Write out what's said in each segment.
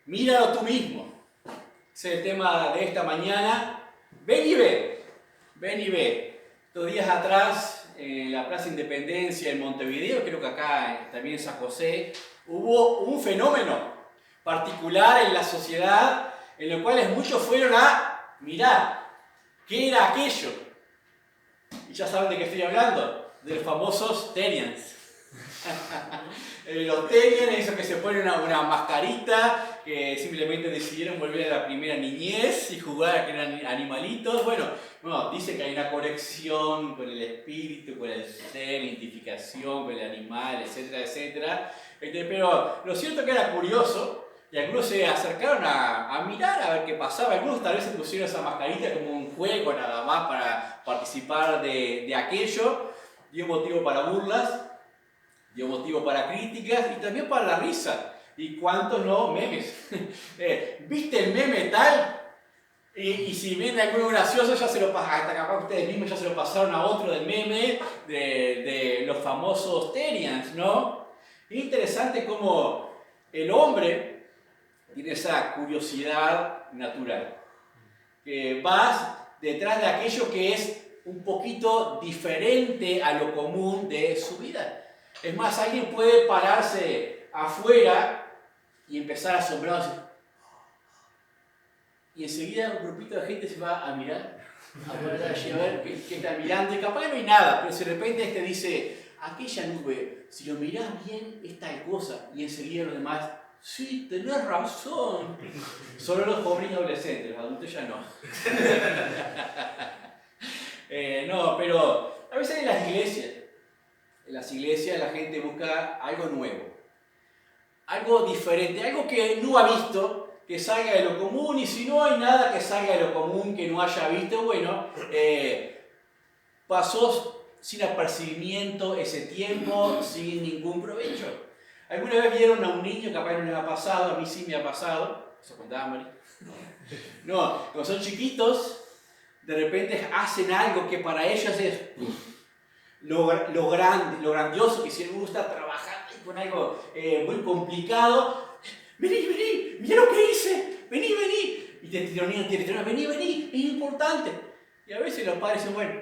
Míralo tú mismo. Ese es el tema de esta mañana. Ven y ve. Ven y ve. 2 días atrás, en la Plaza Independencia en Montevideo, creo que acá también en San José, hubo un fenómeno particular en la sociedad en el cual muchos fueron a mirar qué era aquello. Y ya saben de qué estoy hablando, de los famosos Terians. Los Terians, esos que se ponen una mascarita, que simplemente decidieron volver a la primera niñez y jugar a que eran animalitos. Bueno, dice que hay una conexión con el espíritu, con el ser, identificación con el animal, etcétera, etcétera. Pero lo cierto es que era curioso. Y algunos se acercaron a mirar a ver qué pasaba. Algunos tal vez se pusieron esa mascarita como un juego nada más para participar de aquello. Dio motivo para burlas, dio motivo para críticas y también para la risa. ¿Y cuántos no memes? ¿Viste el meme tal? Y si viene alguno gracioso, ya se lo pasan, hasta capaz ustedes mismos ya se lo pasaron a otro del meme de los famosos Terians, ¿no? Es interesante cómo el hombre tiene esa curiosidad natural, que vas detrás de aquello que es un poquito diferente a lo común de su vida. Es más, alguien puede pararse afuera y empezar a asombrarse. Y enseguida un grupito de gente se va a mirar, a ver qué está mirando. Y capaz no hay nada, pero si de repente dice, aquella nube, si lo mirás bien, es tal cosa. Y enseguida los demás, sí, tenés razón. Solo los jóvenes y adolescentes, los adultos ya no. No, pero a veces en las iglesias la gente busca algo nuevo, algo diferente, algo que no ha visto, que salga de lo común, y si no hay nada que salga de lo común que no haya visto, bueno, pasó sin apercibimiento ese tiempo, sin ningún provecho. ¿Alguna vez vieron a un niño, capaz no les ha pasado, a mí sí me ha pasado, eso contaba Mari? No, cuando son chiquitos, de repente hacen algo que para ellos es lo grande, lo grandioso, que si les gusta trabajar con algo muy complicado. Vení, mira lo que hice, vení. Y te tironean, vení, es importante. Y a veces los padres dicen, bueno,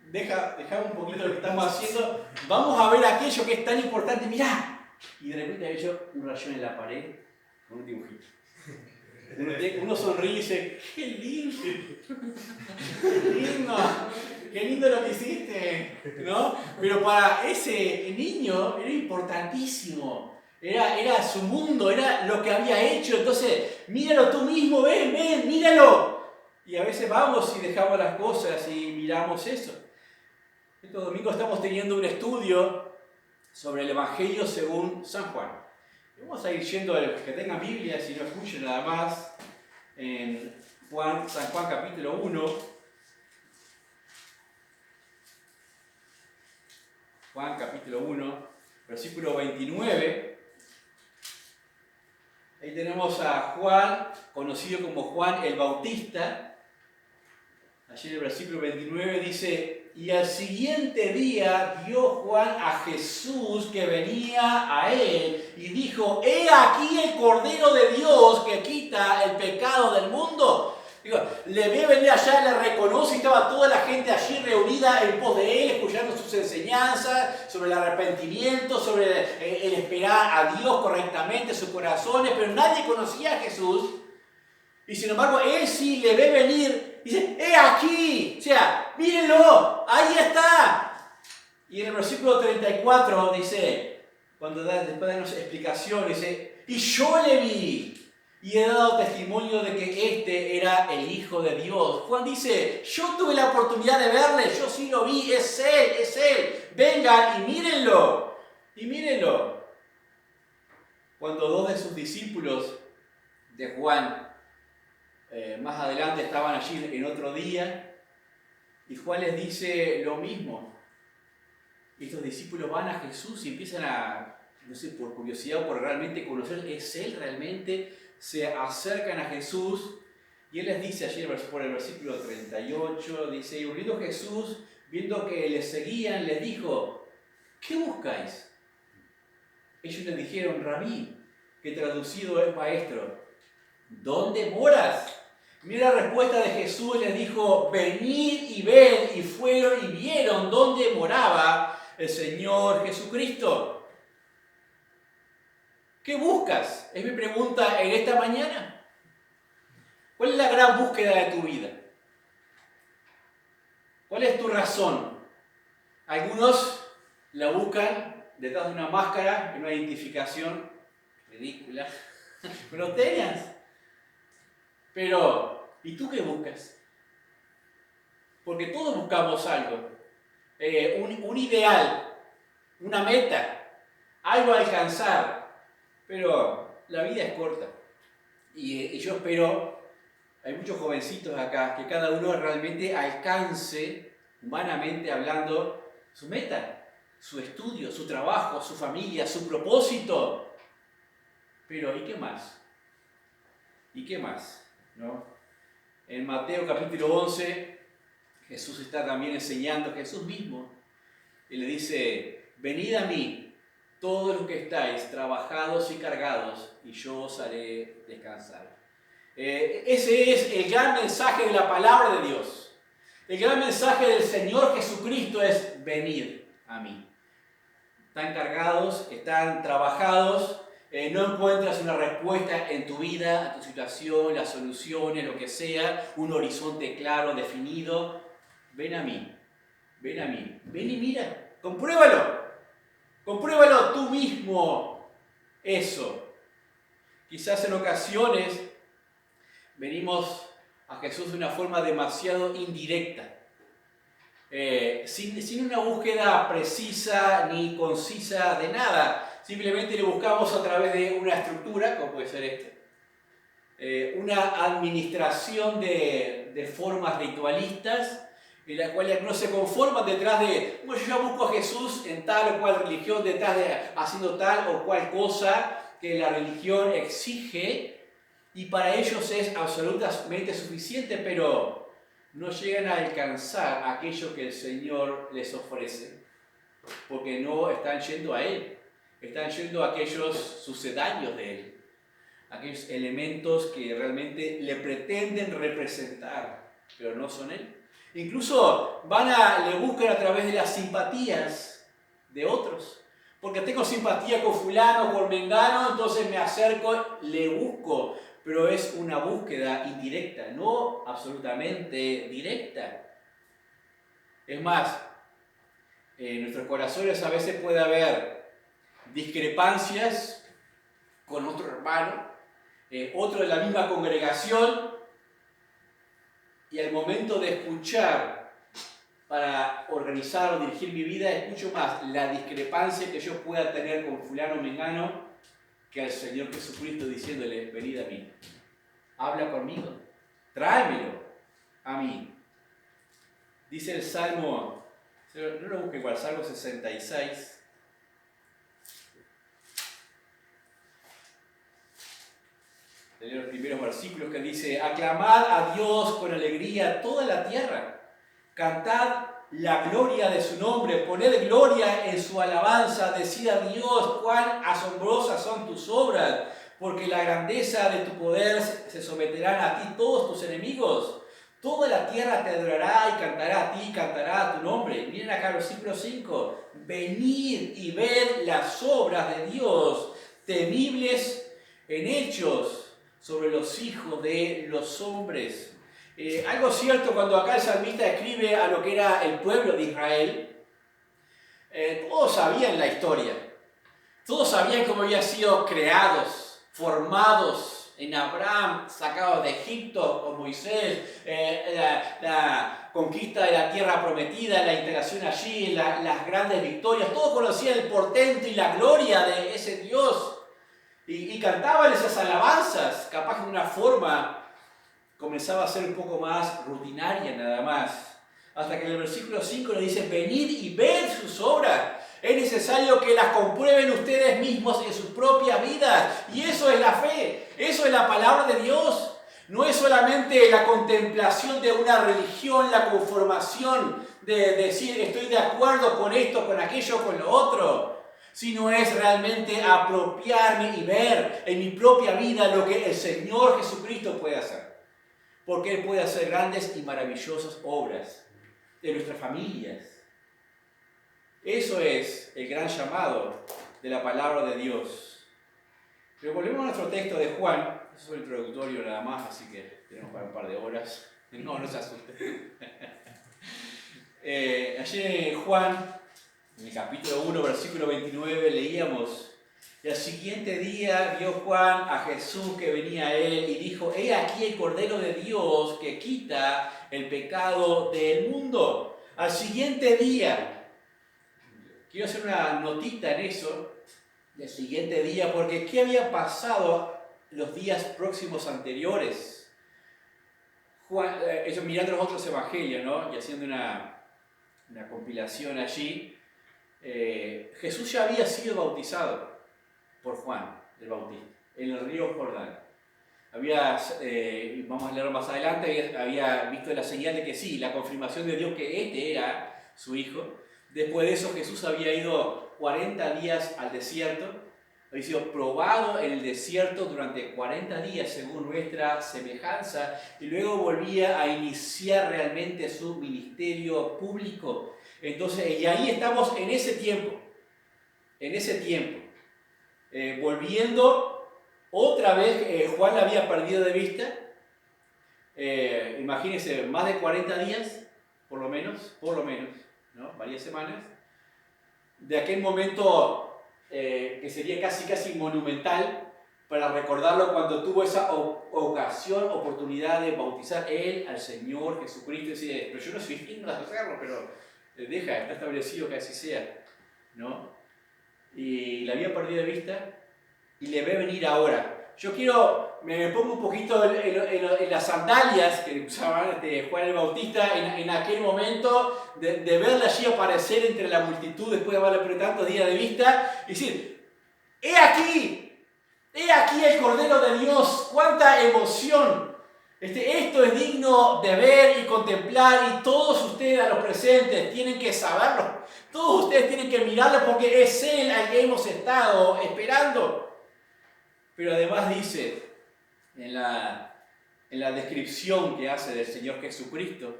deja un poquito lo que estamos haciendo, vamos a ver aquello que es tan importante, mirá. Y de repente hay un rayón en la pared con un dibujito. Uno sonríe y dice, ¡qué lindo! ¡Qué lindo lo que hiciste! ¿No? Pero para ese niño era importantísimo. Era su mundo, era lo que había hecho. Entonces, míralo tú mismo, ven, míralo. Y a veces vamos y dejamos las cosas y miramos eso. Estos domingos estamos teniendo un estudio sobre el Evangelio según San Juan. Vamos a ir yendo a los que tengan Biblia, si no escuchen nada más, en San Juan capítulo 1. Juan capítulo 1, versículo 29. Ahí tenemos a Juan, conocido como Juan el Bautista. Allí en el versículo 29 dice, y al siguiente día vio Juan a Jesús que venía a él y dijo, he aquí el Cordero de Dios que quita el pecado del mundo. Digo, le ve venir allá, le reconoce y estaba toda la gente allí reunida en pos de él, escuchando sus enseñanzas sobre el arrepentimiento, sobre el esperar a Dios correctamente en sus corazones, pero nadie conocía a Jesús. Y sin embargo, él sí le ve venir, dice, ¡he aquí! O sea, mírenlo, ahí está. Y en el versículo 34 dice, después de darnos explicación, dice, y yo le vi, y he dado testimonio de que este era el Hijo de Dios. Juan dice, yo tuve la oportunidad de verle, yo sí lo vi, es él. Vengan y mírenlo. Cuando 2 de sus discípulos de Juan, más adelante estaban allí en otro día, y Juan les dice lo mismo. Y estos discípulos van a Jesús y empiezan a, no sé, por curiosidad o por realmente conocer, ¿es Él realmente? Se acercan a Jesús y Él les dice allí por el versículo 38, dice, y volviendo Jesús, viendo que les seguían, les dijo, ¿qué buscáis? Ellos le dijeron, Rabí, que traducido es maestro. ¿dónde moras? Mira la respuesta de Jesús, les dijo, venid y ved, y fueron y vieron dónde moraba el Señor Jesucristo. ¿Qué buscas? Es mi pregunta en esta mañana. ¿Cuál es la gran búsqueda de tu vida? ¿Cuál es tu razón? Algunos la buscan detrás de una máscara, en una identificación ridícula, pero tenías. Pero, ¿y tú qué buscas? Porque todos buscamos algo, un ideal, una meta, algo a alcanzar, pero la vida es corta. Y yo espero, hay muchos jovencitos acá, que cada uno realmente alcance, humanamente hablando, su meta, su estudio, su trabajo, su familia, su propósito. Pero, ¿y qué más? ¿Y qué más? ¿No? En Mateo capítulo 11, Jesús está también enseñando, Jesús mismo, y le dice, venid a mí, todos los que estáis trabajados y cargados, y yo os haré descansar. Ese es el gran mensaje de la palabra de Dios. El gran mensaje del Señor Jesucristo es venid a mí. Están cargados, están trabajados, no encuentras una respuesta en tu vida, a tu situación, las soluciones, lo que sea, un horizonte claro, definido. Ven a mí, ven a mí, ven y mira, compruébalo tú mismo eso. Quizás en ocasiones venimos a Jesús de una forma demasiado indirecta, sin una búsqueda precisa ni concisa de nada. Simplemente le buscamos a través de una estructura, como puede ser una administración de formas ritualistas, en la cual no se conforman detrás de, bueno, yo ya busco a Jesús en tal o cual religión, detrás de haciendo tal o cual cosa que la religión exige, y para ellos es absolutamente suficiente, pero no llegan a alcanzar aquello que el Señor les ofrece, porque no están yendo a Él, están yendo a aquellos sucedáneos de Él, aquellos elementos que realmente le pretenden representar, pero no son Él. Incluso le buscan a través de las simpatías de otros, porque tengo simpatía con fulano, con mengano, entonces me acerco, le busco, pero es una búsqueda indirecta, no absolutamente directa. Es más, en nuestros corazones a veces puede haber discrepancias con otro hermano, otro de la misma congregación, y al momento de escuchar para organizar o dirigir mi vida, escucho más la discrepancia que yo pueda tener con fulano o mengano que al Señor Jesucristo diciéndole, venid a mí, habla conmigo, tráemelo a mí. Dice el Salmo, no lo busque igual, Salmo 66. En los primeros versículos que dice, aclamad a Dios con alegría toda la tierra, cantad la gloria de su nombre, poned gloria en su alabanza, decid a Dios cuán asombrosas son tus obras, porque la grandeza de tu poder se someterán a ti todos tus enemigos. Toda la tierra te adorará y cantará a ti, cantará a tu nombre. Miren acá el versículo 5, venid y ved las obras de Dios, temibles en hechos, sobre los hijos de los hombres. Algo cierto cuando acá el salmista escribe a lo que era el pueblo de Israel, todos sabían la historia, todos sabían cómo habían sido creados, formados en Abraham, sacados de Egipto con Moisés, la conquista de la tierra prometida, la integración allí, las grandes victorias, todos conocían el portento y la gloria de ese Dios. Y cantaban esas alabanzas, capaz que de una forma comenzaba a ser un poco más rutinaria nada más. Hasta que en el versículo 5 le dice, venid y ved sus obras. Es necesario que las comprueben ustedes mismos en sus propias vidas. Y eso es la fe, eso es la palabra de Dios. No es solamente la contemplación de una religión, la conformación de decir estoy de acuerdo con esto, con aquello, con lo otro. sino es realmente apropiarme y ver en mi propia vida lo que el Señor Jesucristo puede hacer. Porque Él puede hacer grandes y maravillosas obras en nuestras familias. Eso es el gran llamado de la palabra de Dios. Pero volvemos a nuestro texto de Juan. Eso es el introductorio nada más, así que tenemos para un par de horas. No se asusten. Ayer en Juan, en el capítulo 1, versículo 29, leíamos: y al siguiente día vio Juan a Jesús que venía a él y dijo: he aquí el Cordero de Dios que quita el pecado del mundo. Al siguiente día, quiero hacer una notita en eso, del siguiente día, porque ¿qué había pasado los días próximos anteriores? Juan, eso mirando los otros evangelios, ¿no? Y haciendo una compilación allí, Jesús ya había sido bautizado por Juan el Bautista en el río Jordán. Vamos a leerlo más adelante, había visto la señal de que sí, la confirmación de Dios que este era su hijo. Después de eso Jesús había ido 40 días al desierto, había sido probado en el desierto durante 40 días según nuestra semejanza, y luego volvía a iniciar realmente su ministerio público. Entonces, y ahí estamos en ese tiempo, volviendo otra vez. Juan la había perdido de vista, imagínense, más de 40 días, por lo menos, ¿no? Varias semanas, de aquel momento que sería casi monumental para recordarlo cuando tuvo esa oportunidad de bautizar él al Señor Jesucristo. Y decir: pero yo no soy digno de hacerlo, pero está establecido que así sea, ¿no? Y la había perdido de vista y le ve venir ahora. Yo me pongo un poquito en las sandalias que usaba Juan el Bautista en aquel momento, de verla allí aparecer entre la multitud después de haberle perdido tantos días de vista, y decir: ¡he aquí el Cordero de Dios! ¡Cuánta emoción! Esto es digno de ver y contemplar, y todos ustedes, a los presentes, tienen que saberlo. Todos ustedes tienen que mirarlo, porque es Él al que hemos estado esperando. Pero además dice, en la descripción que hace del Señor Jesucristo,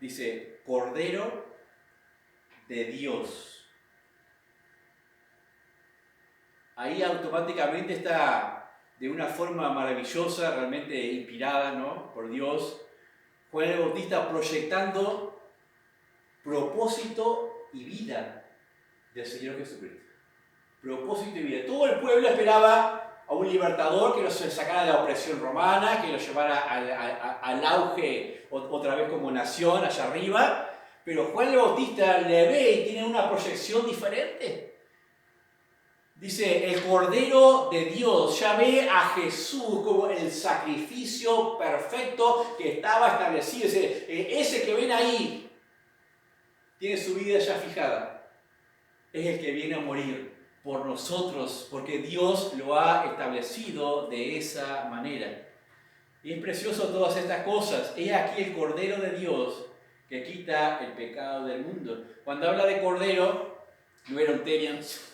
dice: Cordero de Dios. Ahí automáticamente está, de una forma maravillosa, realmente inspirada, ¿no?, por Dios, Juan el Bautista proyectando propósito y vida del Señor Jesucristo. Propósito y vida. Todo el pueblo esperaba a un libertador que los sacara de la opresión romana, que los llevara al auge otra vez como nación allá arriba. Pero Juan el Bautista le ve y tiene una proyección diferente. Dice: el Cordero de Dios. Ya ve a Jesús como el sacrificio perfecto que estaba establecido. Ese que ven ahí tiene su vida ya fijada. Es el que viene a morir por nosotros, porque Dios lo ha establecido de esa manera. Y es precioso todas estas cosas. He aquí el Cordero de Dios que quita el pecado del mundo. Cuando habla de Cordero, no era un Terians,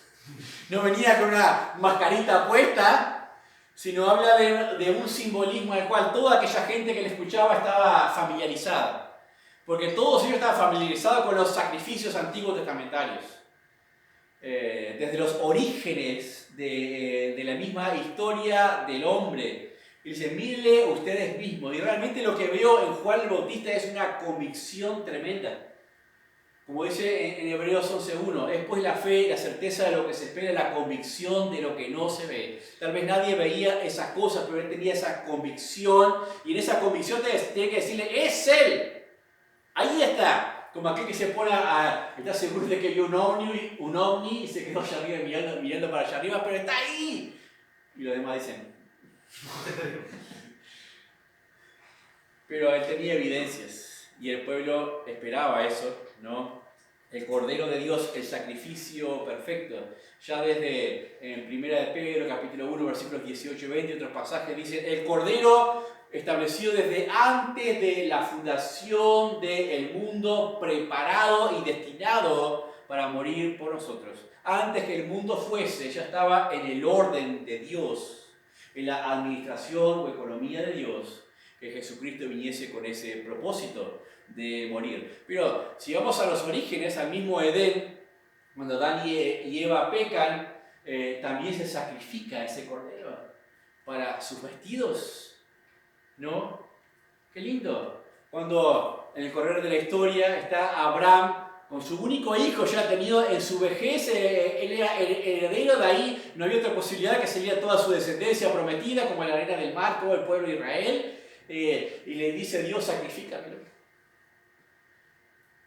no venía con una mascarita puesta, sino habla de un simbolismo al cual toda aquella gente que le escuchaba estaba familiarizada. Porque todos ellos estaban familiarizados con los sacrificios antiguos testamentarios. Desde los orígenes de la misma historia del hombre. Y dice: mírenle ustedes mismos. Y realmente lo que veo en Juan el Bautista es una convicción tremenda. Como dice en Hebreos 11:1, es pues la fe, la certeza de lo que se espera, la convicción de lo que no se ve. Tal vez nadie veía esas cosas, pero él tenía esa convicción, y en esa convicción tiene que decirle: es Él. Ahí está. Como aquel que se pone está seguro de que vio un ovni y se quedó allá arriba mirando para allá arriba, pero está ahí. Y los demás dicen. Pero él tenía evidencias y el pueblo esperaba eso, ¿no? El Cordero de Dios, el sacrificio perfecto. Ya desde en 1 de Pedro, capítulo 1, versículos 18 y 20, otros pasajes dicen: el Cordero establecido desde antes de la fundación del mundo, preparado y destinado para morir por nosotros. Antes que el mundo fuese, ya estaba en el orden de Dios, en la administración o economía de Dios, que Jesucristo viniese con ese propósito de morir. Pero si vamos a los orígenes, al mismo Edén, cuando Adán y Eva pecan, también se sacrifica ese cordero para sus vestidos, ¿no? ¡Qué lindo! Cuando en el correr de la historia está Abraham con su único hijo ya tenido en su vejez, él era el heredero, de ahí no había otra posibilidad que sería toda su descendencia prometida, como la arena del mar, todo el pueblo de Israel, y le dice Dios, sacrifícamelo.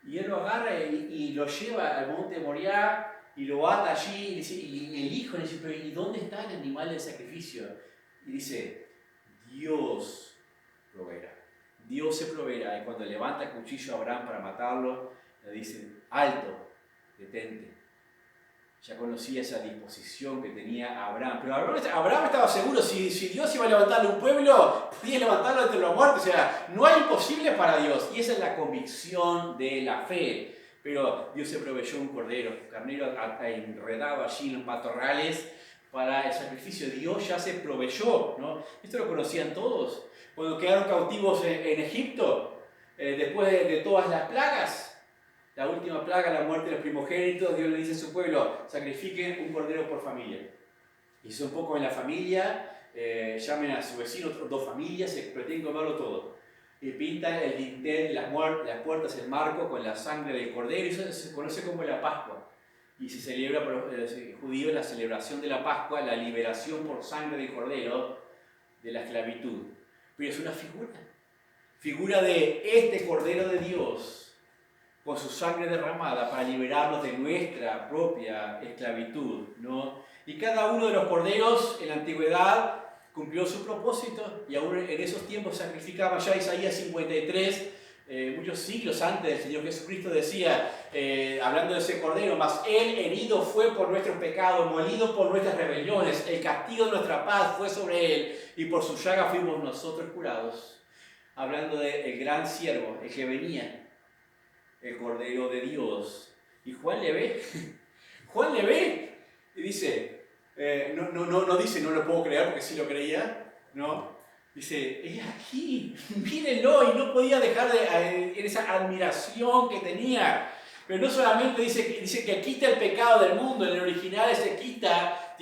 Y él lo agarra y lo lleva al monte Moriah y lo ata allí, y el hijo le dice, pero ¿y dónde está el animal del sacrificio? Y dice, Dios proveerá. Dios se proveerá. Y cuando levanta el cuchillo a Abraham para matarlo, le dice, alto, detente. Ya conocía esa disposición que tenía Abraham. Pero Abraham estaba seguro, si Dios iba a levantar un pueblo, podía levantarlo entre los muertos. O sea, no hay imposible para Dios. Y esa es la convicción de la fe. Pero Dios se proveyó un cordero, un carnero enredado allí en los matorrales para el sacrificio. Dios ya se proveyó, ¿no? Esto lo conocían todos. Cuando quedaron cautivos en Egipto, después de todas las plagas, la última plaga, la muerte de los primogénitos, Dios le dice a su pueblo, sacrifiquen un cordero por familia. Y son pocos en la familia, llamen a su vecino, dos familias, se pretenden comerlo todo. Y pintan el dintel, las puertas, el marco con la sangre del cordero, y eso se conoce como la Pascua. Y se celebra por los judíos la celebración de la Pascua, la liberación por sangre del cordero de la esclavitud. Pero es una figura de este cordero de Dios, con su sangre derramada para liberarnos de nuestra propia esclavitud, ¿no? Y cada uno de los corderos en la antigüedad cumplió su propósito, y aún en esos tiempos sacrificaban. Ya Isaías 53, muchos siglos antes del Señor Jesucristo decía, hablando de ese cordero, mas Él herido fue por nuestros pecados, molido por nuestras rebeliones, el castigo de nuestra paz fue sobre Él, y por su llaga fuimos nosotros curados. Hablando del gran siervo, el que venía, el Cordero de Dios. Y Juan le ve, Juan le ve y dice, no dice no lo puedo creer porque sí lo creía, ¿no? Dice, es aquí, mírenlo, y no podía dejar en esa admiración que tenía. Pero no solamente dice que quita el pecado del mundo, en el original ese quita,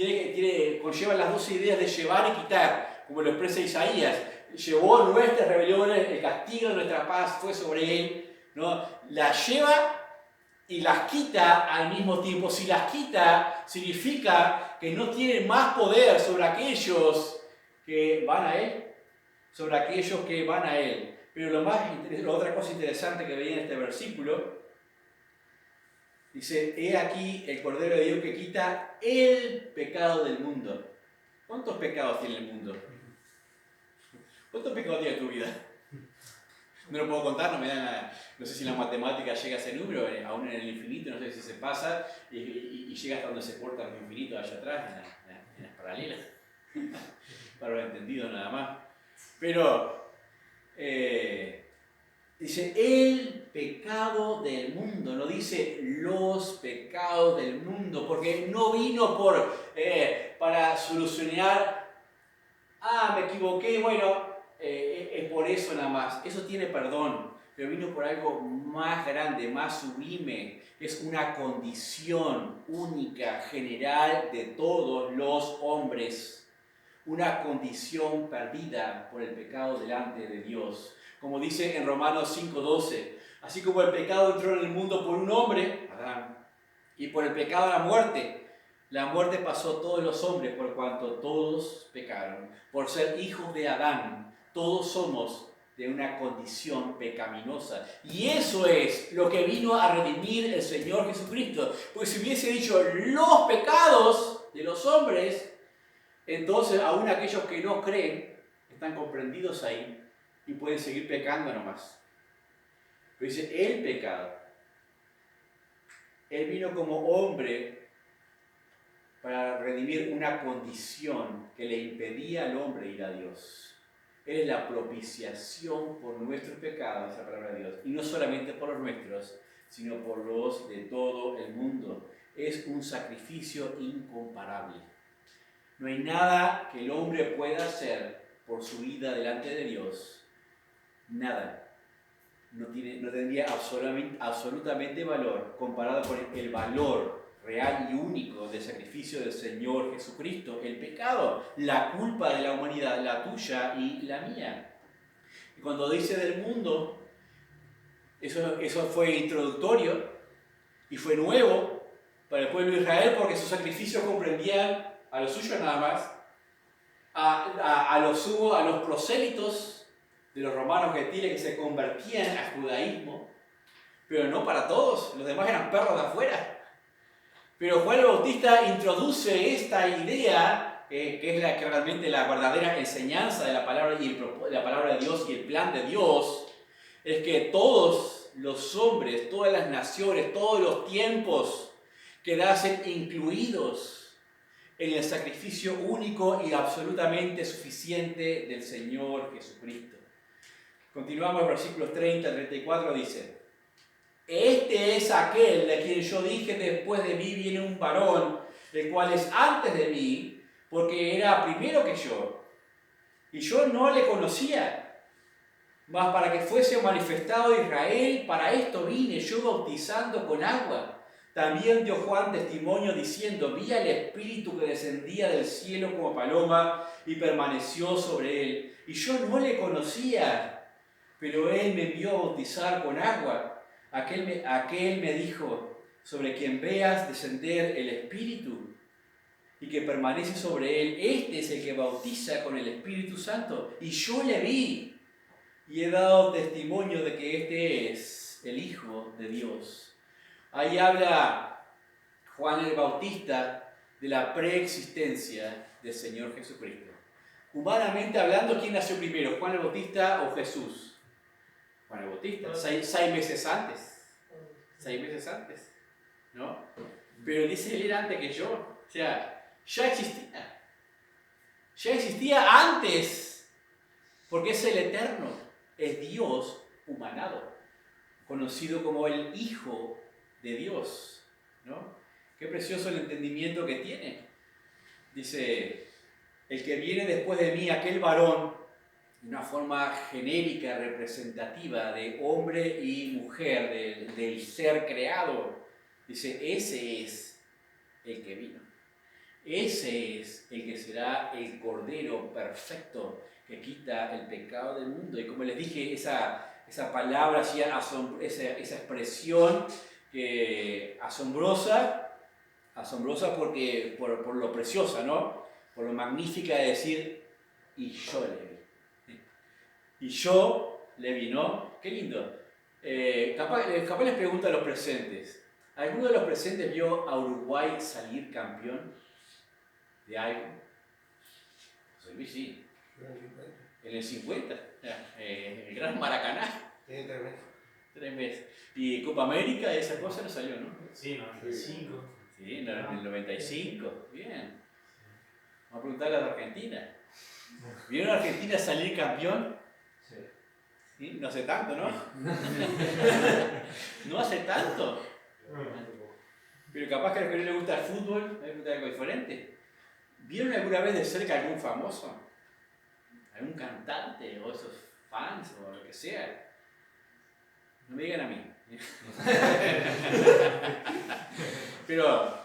conlleva las dos ideas de llevar y quitar, como lo expresa Isaías. Llevó nuestras rebeliones, el castigo de nuestra paz fue sobre Él, ¿no? Las lleva y las quita al mismo tiempo. Si las quita, significa que no tiene más poder sobre aquellos que van a Él, Pero la otra cosa interesante que veía en este versículo, dice, he aquí el Cordero de Dios que quita el pecado del mundo. ¿Cuántos pecados tiene el mundo? ¿Cuántos pecados tiene tu vida? No lo puedo contar, no me da nada. No sé si la matemática llega a ese número, aún en el infinito, no sé si se pasa y llega hasta donde se corta el infinito allá atrás, en las paralelas. Para lo entendido nada más. Pero dice el pecado del mundo, no dice los pecados del mundo, porque no vino para solucionar, me equivoqué, bueno, es por eso nada más. Eso tiene perdón, pero vino por algo más grande, más sublime. Es una condición única, general de todos los hombres. Una condición perdida por el pecado delante de Dios. Como dice en Romanos 5:12, así como el pecado entró en el mundo por un hombre, Adán, y por el pecado la muerte pasó a todos los hombres por cuanto todos pecaron. Por ser hijos de Adán, todos somos de una condición pecaminosa. Y eso es lo que vino a redimir el Señor Jesucristo. Porque si hubiese dicho los pecados de los hombres, entonces aún aquellos que no creen están comprendidos ahí y pueden seguir pecando nomás. Pero dice el pecado. Él vino como hombre para redimir una condición que le impedía al hombre ir a Dios. Él es la propiciación por nuestros pecados, esa palabra de Dios. Y no solamente por los nuestros, sino por los de todo el mundo. es un sacrificio incomparable. No hay nada que el hombre pueda hacer por su vida delante de Dios. Nada. No tendría absolutamente valor comparado con el valor real y único del sacrificio del Señor Jesucristo. El pecado, la culpa de la humanidad, la tuya y la mía. Y cuando dice del mundo, eso fue introductorio y fue nuevo para el pueblo de Israel porque sus sacrificios comprendían a los suyos nada más, a los prosélitos de los romanos gentiles que se convertían al judaísmo, pero no para todos, los demás eran perros de afuera. Pero Juan el Bautista introduce esta idea, que es realmente la verdadera enseñanza de la palabra, la palabra de Dios y el plan de Dios, es que todos los hombres, todas las naciones, todos los tiempos quedasen incluidos en el sacrificio único y absolutamente suficiente del Señor Jesucristo. Continuamos, versículos 30 al 34, dice: Este es aquel de quien yo dije, después de mí viene un varón, el cual es antes de mí, porque era primero que yo. Y yo no le conocía, mas para que fuese manifestado Israel, para esto vine yo bautizando con agua. También dio Juan testimonio diciendo: vi al Espíritu que descendía del cielo como paloma y permaneció sobre él. Y yo no le conocía, pero él me envió a bautizar con agua. Aquel me dijo: sobre quien veas descender el Espíritu y que permanece sobre él, este es el que bautiza con el Espíritu Santo. Y yo le vi y he dado testimonio de que este es el Hijo de Dios. Ahí habla Juan el Bautista de la preexistencia del Señor Jesucristo. Humanamente hablando, ¿quién nació primero, Juan el Bautista o Jesús? Juan el Bautista, seis meses antes. 6 meses antes, ¿no? Pero dice él era antes que yo. O sea, ya existía. Ya existía antes, porque es el Eterno, es Dios humanado, conocido como el Hijo de Dios, ¿no? Qué precioso el entendimiento que tiene. Dice: el que viene después de mí, aquel varón, de una forma genérica, representativa de hombre y mujer, del ser creado. Dice: ese es el que vino. Ese es el que será el Cordero perfecto que quita el pecado del mundo. Y como les dije, esa palabra, esa expresión asombrosa porque por lo preciosa, ¿no? Por lo magnífica de decir: y yo le vi. Y yo le vi, ¿no? Qué lindo. Capaz les pregunto a los presentes: ¿alguno de los presentes vio a Uruguay salir campeón de algo? José Luis sí. En el 50. El Gran Maracaná. Tiene 3 meses. 3 meses. Y Copa América, esa cosa no salió, ¿no? Sí, 95. Sí, en el 95. Bien. Vamos a preguntarle a la Argentina. ¿Vieron a Argentina salir campeón? Sí. ¿Sí? No hace tanto, ¿no? No hace tanto. Pero capaz que a los que no les gusta el fútbol, les gusta algo diferente. ¿Vieron alguna vez de cerca algún famoso? ¿Algún cantante o esos fans o lo que sea? No me digan a mí. Pero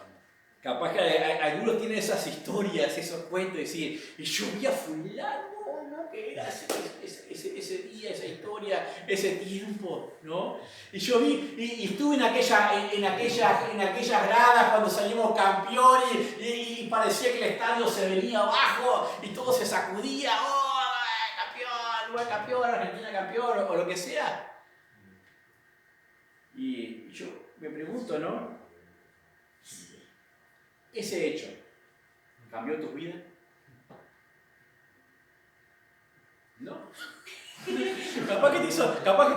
capaz que algunos tienen esas historias, esos cuentos, y decir: y yo vi a fulano, ¿no? Que era ese día, esa historia, ese tiempo, ¿no? Y yo vi, y estuve en aquellas gradas cuando salimos campeón y parecía que el estadio se venía abajo y todo se sacudía: ¡oh, campeón, Argentina campeón! O lo que sea. Y yo me pregunto, ¿no? ¿Ese hecho cambió tu vida? No. Capaz que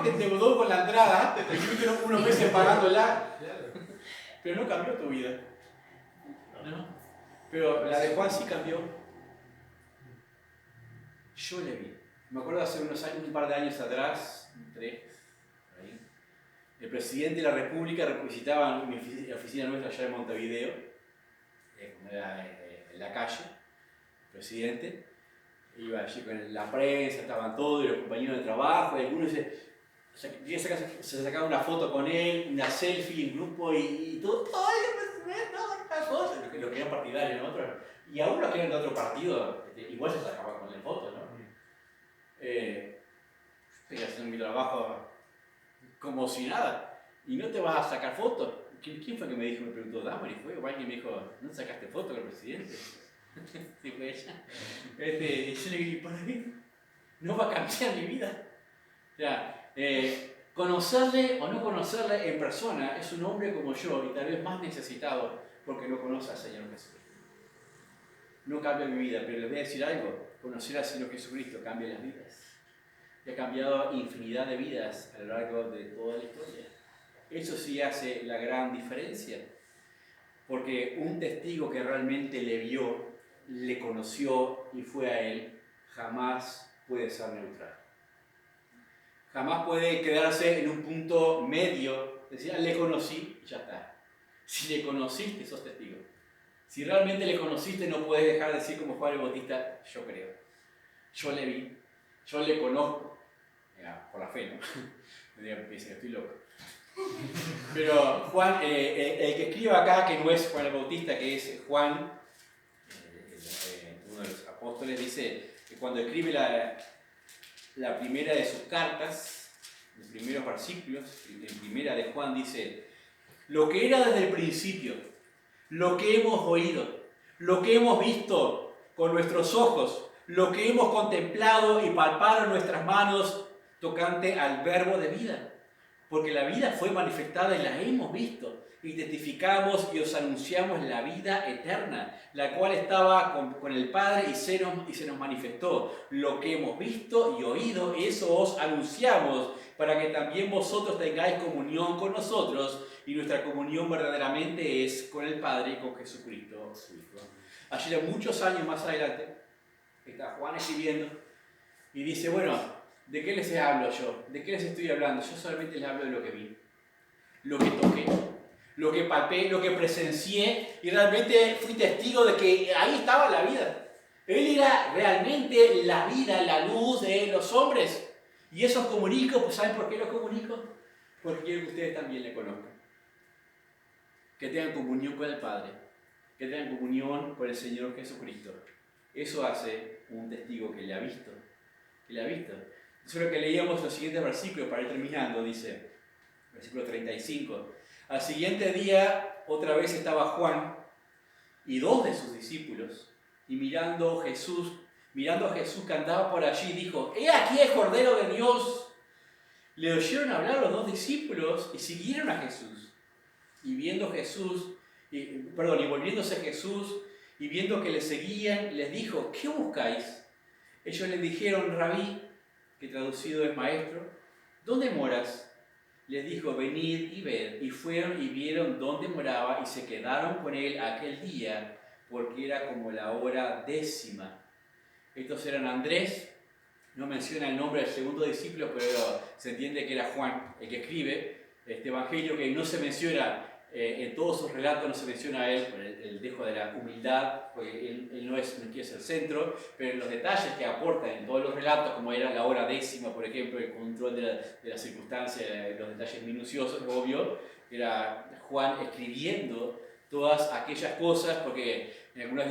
te endeudó con la entrada, te estuviste unos meses pagándola, pero no cambió tu vida. ¿No? Pero la de Juan sí cambió. Yo le vi. Me acuerdo hace un par de años atrás, 3, ahí, El presidente de la República visitaba mi oficina nuestra allá en Montevideo, como era en la calle, el presidente. Iba allí con la prensa, estaban todos y los compañeros de trabajo, y algunos se sacaba una foto con él, una selfie en grupo y todo. ¡Ay, el presidente! ¡No, foto! Los que eran partidarios, ¿no? Y aún los que eran de otro partido, igual se sacaban con la foto, ¿no? Estoy haciendo mi trabajo como si nada, y no te vas a sacar fotos. ¿Quién fue que me dijo? Me preguntó, Damari, ¿fue? O alguien me dijo, ¿no sacaste foto con el presidente? Sí, fue ella. Y yo le dije, ¿para qué? No va a cambiar mi vida. O sea, conocerle o no conocerle en persona es un hombre como yo y tal vez más necesitado porque no conoce al Señor Jesucristo. No cambia mi vida, pero les voy a decir algo. Conocer al Señor Jesucristo cambia las vidas. Y ha cambiado infinidad de vidas a lo largo de toda la historia. Eso sí hace la gran diferencia. Porque un testigo que realmente le vio, le conoció y fue a él, jamás puede ser neutral. Jamás puede quedarse en un punto medio, decir, le conocí y ya está. Si le conociste, sos testigo. Si realmente le conociste, no puedes dejar de decir como Juan el Bautista, yo creo. Yo le vi, yo le conozco. Por la fe, ¿no? Me dicen que estoy loco. Pero Juan, el que escribe acá, que no es Juan el Bautista, que es Juan, uno de los apóstoles, dice que cuando escribe la primera de sus cartas, los primeros versículos, en primera de Juan dice, lo que era desde el principio, lo que hemos oído, lo que hemos visto con nuestros ojos, lo que hemos contemplado y palpado en nuestras manos tocante al verbo de vida. Porque la vida fue manifestada y la hemos visto. Y testificamos y os anunciamos la vida eterna, la cual estaba con el Padre y se nos manifestó. Lo que hemos visto y oído, eso os anunciamos, para que también vosotros tengáis comunión con nosotros. Y nuestra comunión verdaderamente es con el Padre y con Jesucristo, su Hijo. Allí, muchos años más adelante, está Juan escribiendo y dice, bueno, ¿de qué les hablo yo? ¿De qué les estoy hablando? Yo solamente les hablo de lo que vi, lo que toqué, lo que palpé, lo que presencié y realmente fui testigo de que ahí estaba la vida. Él era realmente la vida, la luz de los hombres. Y eso os comunico, pues ¿saben por qué los comunico? Porque quiero que ustedes también le conozcan. Que tengan comunión con el Padre, que tengan comunión con el Señor Jesucristo. Eso hace un testigo que le ha visto. Que le ha visto. Eso es lo que leíamos en los siguientes versículos para ir terminando, dice, versículo 35. Al siguiente día, otra vez estaba Juan y dos de sus discípulos, y mirando a Jesús que andaba por allí, dijo, ¡he aquí el Cordero de Dios! Le oyeron hablar los dos discípulos y siguieron a Jesús. Y volviéndose a Jesús y viendo que le seguían, les dijo, ¿qué buscáis? Ellos le dijeron, Rabí, que traducido es maestro, ¿dónde moras? Les dijo, venid y ved. Y fueron y vieron dónde moraba y se quedaron con él aquel día, porque era como la hora 10:00. Estos eran Andrés, no menciona el nombre del segundo discípulo, pero se entiende que era Juan el que escribe este evangelio, que no se menciona en todos sus relatos, no se menciona a él por el dejo de la humildad, porque él no quiere ser el centro, pero en los detalles que aporta en todos los relatos, como era la hora 10:00, por ejemplo, el control de la circunstancia, los detalles minuciosos, obvio, era Juan escribiendo todas aquellas cosas, porque en algunas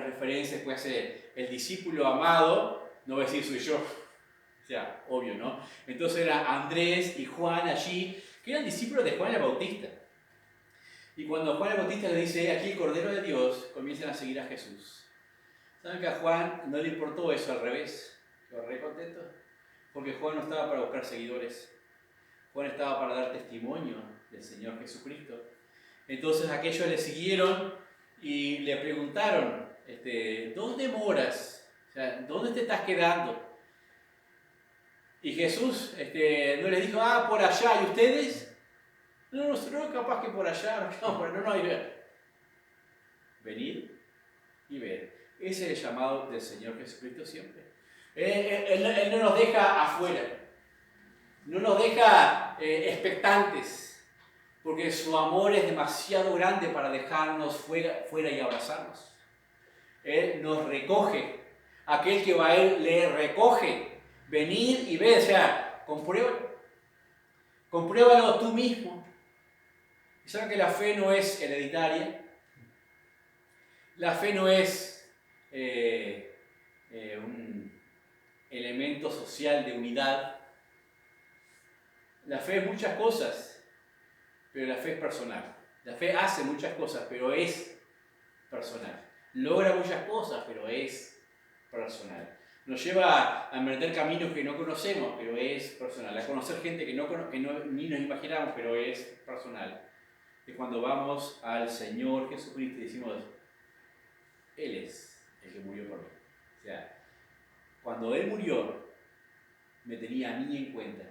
referencias puede ser el discípulo amado, no va a decir soy yo, o sea, obvio, ¿no? Entonces era Andrés y Juan allí, que eran discípulos de Juan el Bautista. Y cuando Juan el Bautista le dice, aquí el Cordero de Dios, comienzan a seguir a Jesús. ¿Saben que a Juan no le importó eso? Al revés. Quedó re contento. Porque Juan no estaba para buscar seguidores. Juan estaba para dar testimonio del Señor Jesucristo. Entonces aquellos le siguieron y le preguntaron, ¿dónde moras? O sea, ¿dónde te estás quedando? Y Jesús no les dijo, por allá, ¿y ustedes? No, nosotros capaz que por allá, no, y ver. Venid y ver. Ese es el llamado del Señor Jesucristo siempre. Él no nos deja afuera. No nos deja expectantes, porque su amor es demasiado grande para dejarnos fuera y abrazarnos. Él nos recoge. Aquel que va a Él le recoge. Venid y ve, o sea, compruébalo. Compruébalo tú mismo. Y saben que la fe no es hereditaria. La fe no es un elemento social de unidad. La fe es muchas cosas, pero la fe es personal. La fe hace muchas cosas, pero es personal. Logra muchas cosas, pero es personal. Nos lleva a emprender caminos que no conocemos, pero es personal. A conocer gente que ni nos imaginamos, pero es personal. Es cuando vamos al Señor Jesucristo y decimos, Él es el que murió por mí. O sea, cuando Él murió, me tenía a mí en cuenta.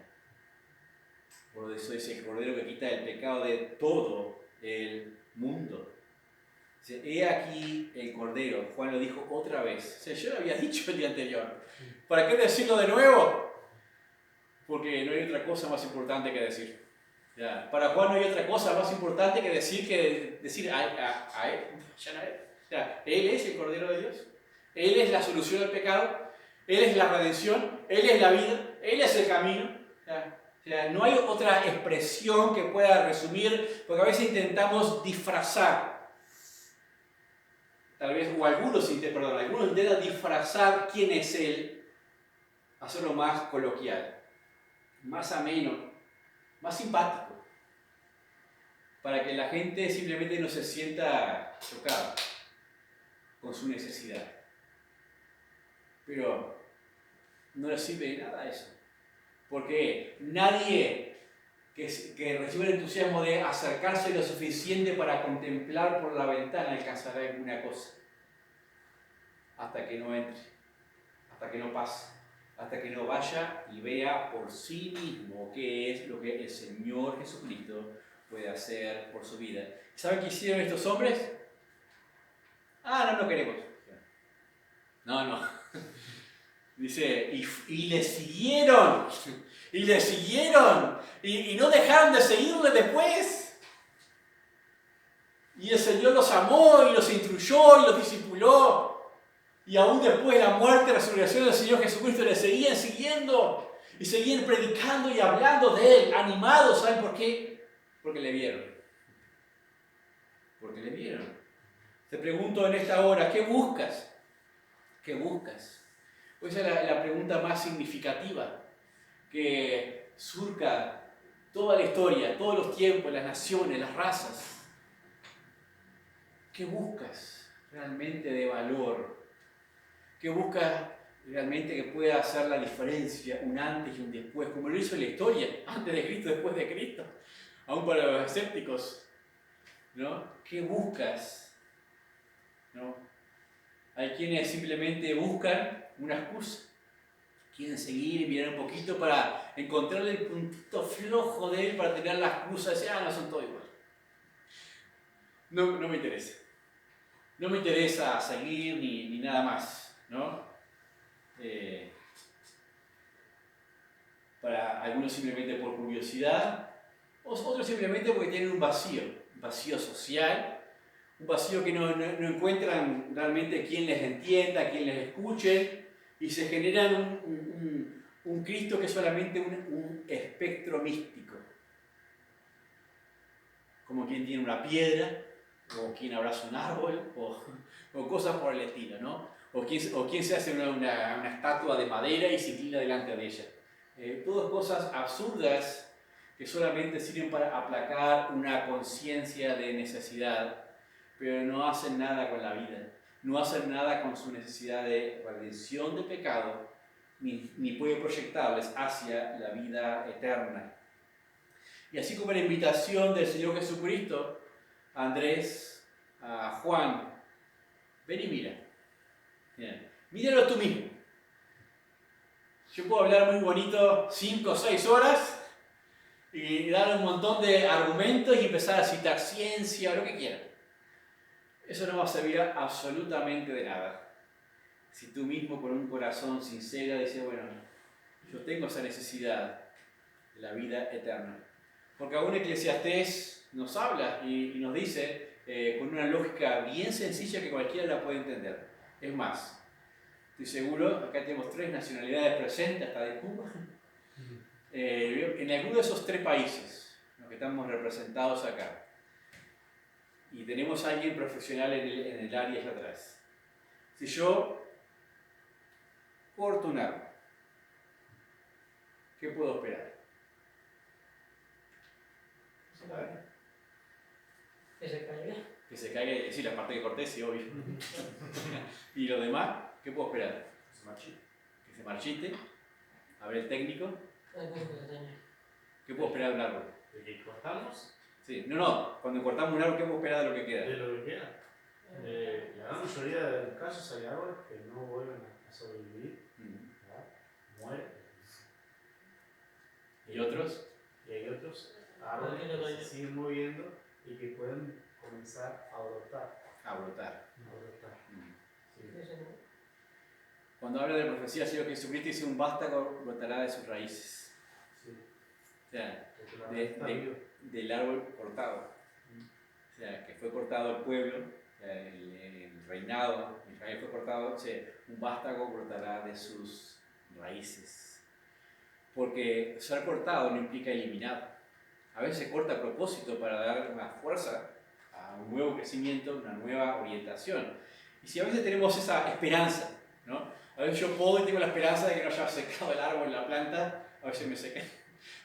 Por eso es el Cordero que quita el pecado de todo el mundo. O sea, he aquí el Cordero. Juan lo dijo otra vez. O sea, yo lo había dicho el día anterior. ¿Para qué decirlo de nuevo? Porque no hay otra cosa más importante que decir. Ya. Para Juan no hay otra cosa más importante que decir a Él. Ya no es. O sea, Él es el Cordero de Dios. Él es la solución del pecado. Él es la redención. Él es la vida. Él es el camino. Ya. O sea, no hay otra expresión que pueda resumir, porque a veces intentamos disfrazar, tal vez, o algunos intentan disfrazar quién es Él, hacerlo más coloquial, más ameno, más simpático, para que la gente simplemente no se sienta chocada con su necesidad. Pero no le sirve de nada eso. Porque nadie que reciba el entusiasmo de acercarse lo suficiente para contemplar por la ventana alcanzará alguna cosa. Hasta que no entre, hasta que no pase, hasta que no vaya y vea por sí mismo qué es lo que el Señor Jesucristo puede hacer por su vida. ¿Saben qué hicieron estos hombres? No queremos. No. Dice, y le siguieron, y no dejaron de seguirle después. Y el Señor los amó, y los instruyó, y los discipuló. Y aún después de la muerte y resurrección del Señor Jesucristo, le seguían siguiendo, y seguían predicando y hablando de Él, animados. ¿Saben por qué? Porque le vieron. Porque le vieron. Te pregunto en esta hora, ¿qué buscas? ¿Qué buscas? Pues esa es la pregunta más significativa que surca toda la historia, todos los tiempos, las naciones, las razas. ¿Qué buscas realmente de valor? ¿Qué buscas realmente que pueda hacer la diferencia, un antes y un después, como lo hizo en la historia, antes de Cristo, después de Cristo, aún para los escépticos, ¿no? ¿Qué buscas? ¿No? Hay quienes simplemente buscan una excusa. Quieren seguir y mirar un poquito para encontrarle el puntito flojo de Él para tener la excusa de decir, no son todos igual. No me interesa. No me interesa seguir ni nada más, ¿no? Para algunos simplemente por curiosidad, otros simplemente porque tienen un vacío social, un vacío que no encuentran realmente quien les entienda, quien les escuche, y se generan un Cristo que es solamente un espectro místico. Como quien tiene una piedra, o quien abraza un árbol, o cosas por el estilo, ¿no? O quien se hace una estatua de madera y se inclina delante de ella. Todas cosas absurdas que solamente sirven para aplacar una conciencia de necesidad, pero no hacen nada con la vida, no hacen nada con su necesidad de redención de pecado, ni puede proyectarles hacia la vida eterna. Y así como la invitación del Señor Jesucristo a Andrés, a Juan, ven y mira. Bien. Míralo tú mismo. Yo puedo hablar muy bonito 5 o 6 horas y dar un montón de argumentos y empezar a citar ciencia o lo que quieran. Eso no va a servir absolutamente de nada. Si tú mismo con un corazón sincero dices, bueno, yo tengo esa necesidad, de la vida eterna. Porque aún Eclesiastés nos habla y nos dice con una lógica bien sencilla que cualquiera la puede entender. Es más, estoy seguro, acá tenemos 3 nacionalidades presentes, hasta de Cuba. En alguno de esos 3 países, los que estamos representados acá, y tenemos a alguien profesional en el área allá atrás. Si yo corto un árbol, ¿qué puedo esperar? Que se caiga. Que se caiga, sí, la parte que corté, sí, obvio. Y lo demás, ¿qué puedo esperar? Que se marchite. A ver el técnico. ¿Qué puedo esperar de un árbol? ¿De que cortamos? Sí, no, cuando cortamos un árbol, ¿qué puedo esperar de lo que queda? De lo que queda. La gran mayoría de los casos hay árboles que no vuelven a sobrevivir, ¿verdad? Mueren. ¿Y otros? Y hay otros árboles que se siguen moviendo y que pueden comenzar a brotar. A brotar. Sí. Cuando habla de profecía, Señor Jesucristo dice: un vástago brotará de sus raíces. Sí. O sea, del árbol cortado. O sea, que fue cortado el pueblo, o sea, el reinado de Israel fue cortado, o sea, un vástago brotará de sus raíces. Porque ser cortado no implica eliminado. A veces se corta a propósito para dar más fuerza a un nuevo crecimiento, una nueva orientación. Y si a veces tenemos esa esperanza, ¿no? A veces yo puedo y tengo la esperanza de que no haya secado el árbol, la planta, a veces me seca.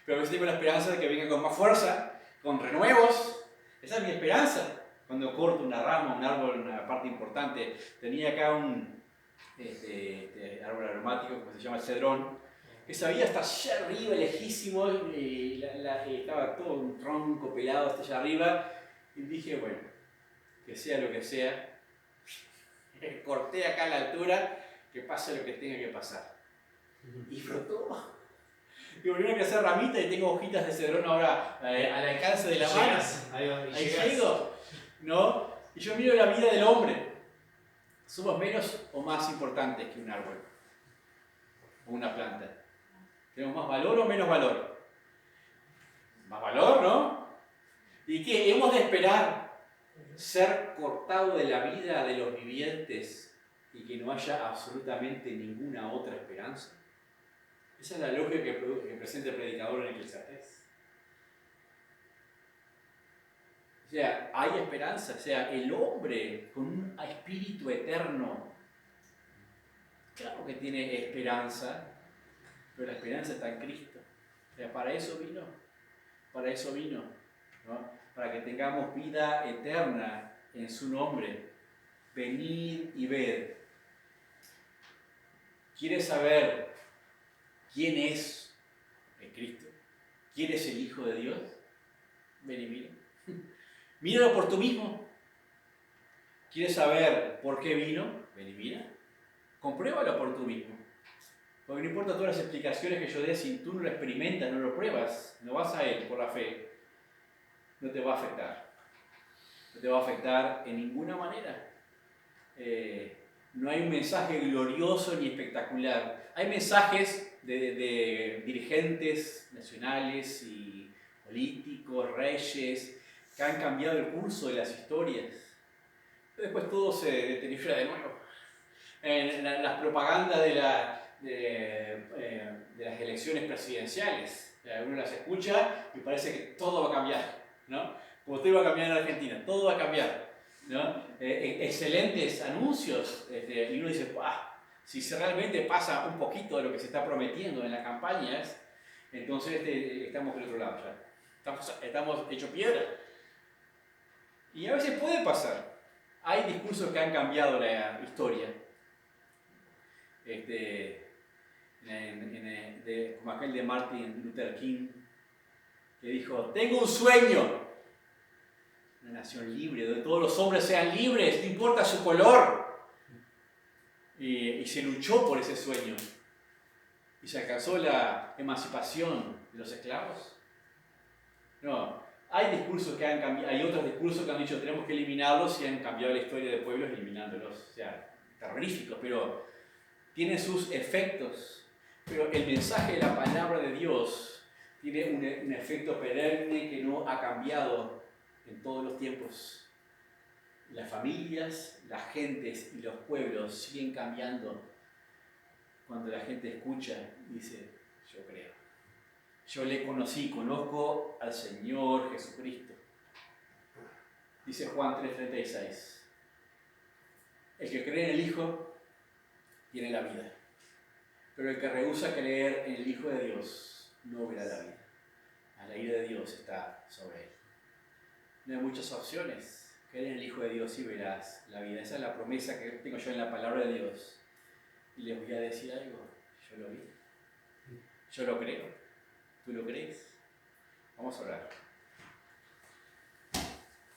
Pero a veces tengo la esperanza de que venga con más fuerza, con renuevos. Esa es mi esperanza. Cuando corto una rama, un árbol, una parte importante. Tenía acá un árbol aromático que se llama el cedrón, que sabía hasta allá arriba, lejísimo, y estaba todo un tronco pelado hasta allá arriba. Y dije, bueno, que sea lo que sea, corté acá a la altura, que pase lo que tenga que pasar. Y brotó. Y volvieron a crecer ramitas y tengo hojitas de cedrón ahora al alcance de la mano. Ahí llego, ¿no? Y yo miro la vida del hombre. ¿Somos menos o más importantes que un árbol o una planta? ¿Tenemos más valor o menos valor? Más valor, ¿no? ¿Y qué? ¿Hemos de esperar ser cortado de la vida de los vivientes y que no haya absolutamente ninguna otra esperanza? Esa es la lógica que presenta el predicador en Eclesiastés. O sea, hay esperanza. O sea, el hombre con un espíritu eterno, claro que tiene esperanza, pero la esperanza está en Cristo. O sea, para eso vino. Para eso vino, ¿no? Para que tengamos vida eterna en su nombre. Venid y ved. ¿Quieres saber quién es el Cristo? ¿Quién es el Hijo de Dios? Ven y mira. Míralo por tú mismo. ¿Quieres saber por qué vino? Ven y mira. Compruébalo por tú mismo. Porque no importa todas las explicaciones que yo dé, si tú no lo experimentas, no lo pruebas, no vas a Él por la fe, no te va a afectar. No te va a afectar en ninguna manera. No hay un mensaje glorioso ni espectacular. Hay mensajes de dirigentes nacionales y políticos, reyes, que han cambiado el curso de las historias. Después todo se deteriora de nuevo. En las propagandas de las elecciones presidenciales, uno las escucha y parece que todo va a cambiar, ¿no? Como todo iba a cambiar en Argentina, todo va a cambiar, ¿no? Excelentes anuncios, y uno dice, si realmente pasa un poquito de lo que se está prometiendo en las campañas, entonces estamos del otro lado ya. Estamos hechos piedra. Y a veces puede pasar. Hay discursos que han cambiado la historia. Como aquel de Martin Luther King, que dijo: tengo un sueño. Una nación libre, donde todos los hombres sean libres, no importa su color. Y se luchó por ese sueño. Y se alcanzó la emancipación de los esclavos. No, hay discursos que han cambiado, hay otros discursos que han dicho tenemos que eliminarlos y han cambiado la historia de pueblos eliminándolos. O sea, terroríficos, pero tienen sus efectos. Pero el mensaje de la palabra de Dios tiene un efecto perenne que no ha cambiado en todos los tiempos. Las familias, las gentes y los pueblos siguen cambiando cuando la gente escucha y dice, yo creo. Yo le conocí, conozco al Señor Jesucristo. Dice Juan 3:36. El que cree en el Hijo tiene la vida. Pero el que rehúsa creer en el Hijo de Dios no verá la vida. La ira de Dios está sobre él. No hay muchas opciones. Creer en el Hijo de Dios y verás la vida. Esa es la promesa que tengo yo en la palabra de Dios. Y les voy a decir algo. Yo lo vi. Yo lo creo. ¿Tú lo crees? Vamos a orar.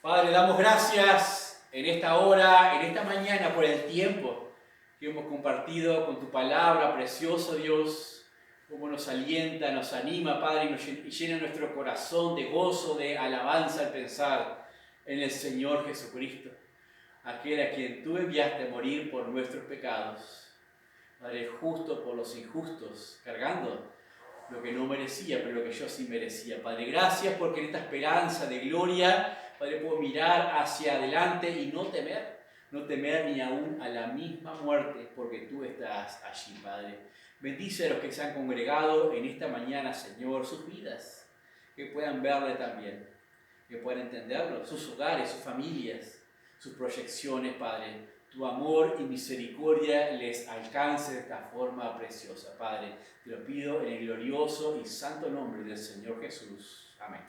Padre, damos gracias en esta hora, en esta mañana, por el tiempo que hemos compartido con tu palabra, precioso Dios, cómo nos alienta, nos anima, Padre, y llena nuestro corazón de gozo, de alabanza al pensar en el Señor Jesucristo, aquel a quien tú enviaste a morir por nuestros pecados, Padre, justo por los injustos, cargando lo que no merecía, pero lo que yo sí merecía. Padre, gracias porque en esta esperanza de gloria, Padre, puedo mirar hacia adelante y no temer ni aún a la misma muerte, porque tú estás allí, Padre. Bendice a los que se han congregado en esta mañana, Señor, sus vidas, que puedan verle también, que puedan entenderlo, sus hogares, sus familias, sus proyecciones, Padre. Tu amor y misericordia les alcance de esta forma preciosa, Padre. Te lo pido en el glorioso y santo nombre del Señor Jesús. Amén.